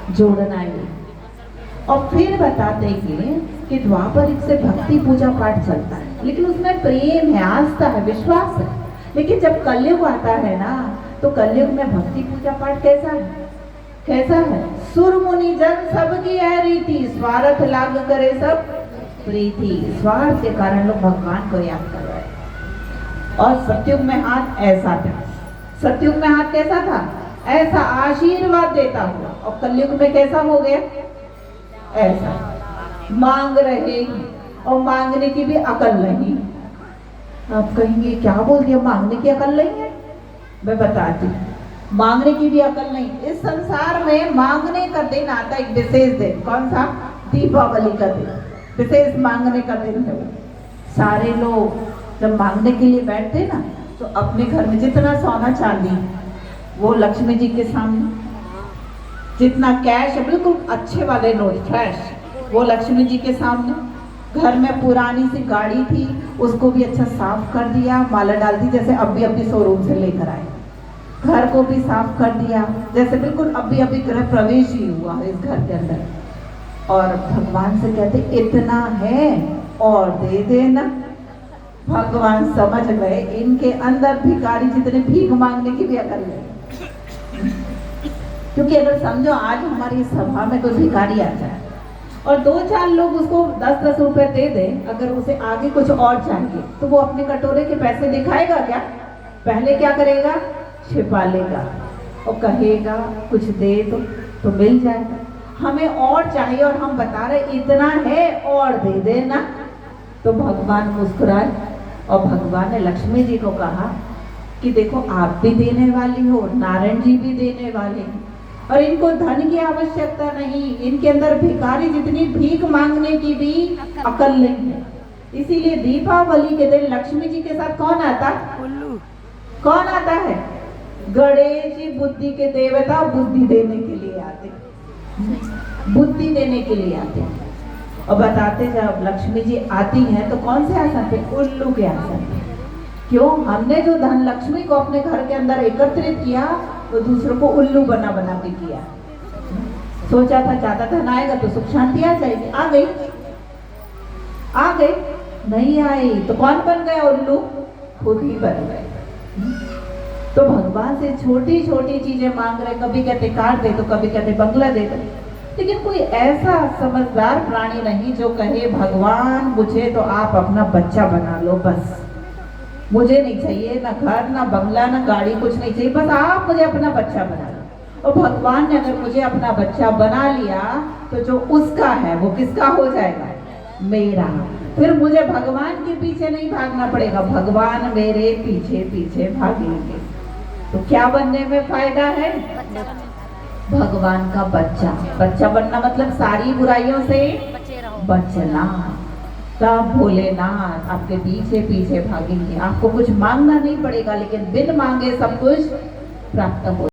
जोड़ना है। और फिर बताते हैं कि द्वापर युग से भक्ति पूजा पाठ चलता है, लेकिन उसमें प्रेम है, आस्था है, विश्वास है। लेकिन जब कलयुग आता है ना, तो कलयुग में भक्ति पूजा पाठ कैसा है? कैसा है? सुर मुनि जन सबकी है रीति, स्वार्थ लाग करे सब प्रीति। स्वार्थ के कारण लोग भगवान को याद कर रहे हैं। और सतयुग में हाथ ऐसा था। सतयुग में हाथ कैसा था? ऐसा आशीर्वाद देता हुआ। और कलयुग में कैसा हो गया? ऐसा मांग रहे, और मांगने की भी अकल नहीं। आप कहेंगे क्या बोल दिया, मांगने की अकल नहीं है? मैं बताती हूँ, मांगने की भी अकल नहीं। इस संसार में मांगने का दिन आता है, एक विशेष दिन। कौन सा? दीपावली का दिन, विशेष मांगने का दिन है वो। सारे लोग जब मांगने के लिए बैठते ना, तो अपने घर में जितना सोना चांदी वो लक्ष्मी जी के सामने, जितना कैश है बिल्कुल अच्छे वाले नोट फ्रेश, वो लक्ष्मी जी के सामने। घर में पुरानी सी गाड़ी थी, उसको भी अच्छा साफ कर दिया, माला डाल दी, जैसे अभी शोरूम से लेकर आए। घर को भी साफ कर दिया, जैसे बिल्कुल अभी गृह प्रवेश ही हुआ है इस घर के अंदर। और भगवान से कहते इतना है और दे देना। भगवान समझ गए इनके अंदर भिखारी जितने भीख मांगने की भी अकल नहीं। क्योंकि अगर समझो आज हमारी सभा में कोई भिखारी आ जाए और 2-4 लोग उसको 10-10 रुपए दे दें, अगर उसे आगे कुछ और चाहिए, तो वो अपने कटोरे के पैसे दिखाएगा क्या? पहले क्या करेगा? छिपा लेगा और कहेगा कुछ दे दो तो मिल जाएगा। हमें और चाहिए और हम बता रहे इतना है और दे देना। तो भगवान मुस्कुराए और भगवान ने लक्ष्मी जी को कहा कि देखो आप भी देने वाली हो, नारायण जी भी देने वाले हैं, और इनको धन की आवश्यकता नहीं। इनके अंदर भिखारी जितनी भीख मांगने की भी अकल नहीं है। इसीलिए दीपावली के दिन लक्ष्मी जी के साथ कौन आता? कौन आता है? गणेश जी बुद्धि के देवता, बुद्धि देने के लिए आते, बुद्धि देने के लिए आते। और बताते जब लक्ष्मी जी आती हैं तो कौन से आसन पे? उल्लू के आसन पे। क्यों? हमने जो धन लक्ष्मी को अपने घर के अंदर एकत्रित किया, वो दूसरों को उल्लू बना बना के किया। सोचा था ज्यादा धन आएगा तो सुख शांति आ जाएगी, आ गई? आ गई? नहीं आई तो कौन बन गया उल्लू? खुद ही बन गए। तो भगवान से छोटी छोटी चीजें मांग रहे, कभी कहते कार दे दो, कभी कहते बंगला दे दो। लेकिन कोई ऐसा समझदार प्राणी नहीं जो कहे भगवान मुझे तो आप अपना बच्चा बना लो, बस मुझे नहीं चाहिए ना घर ना बंगला ना गाड़ी, कुछ नहीं चाहिए, बस आप मुझे अपना बच्चा बना लो। और भगवान ने अगर मुझे अपना बच्चा बना लिया तो जो उसका है वो किसका हो जाएगा? मेरा। फिर मुझे भगवान के पीछे नहीं भागना पड़ेगा, भगवान मेरे पीछे पीछे भागेंगे। तो क्या बनने में फायदा है? भगवान का बच्चा। बच्चा बनना मतलब सारी बुराइयों से बचना। तब भोलेनाथ आपके पीछे पीछे भागेंगे। आपको कुछ मांगना नहीं पड़ेगा, लेकिन बिन मांगे सब कुछ प्राप्त हो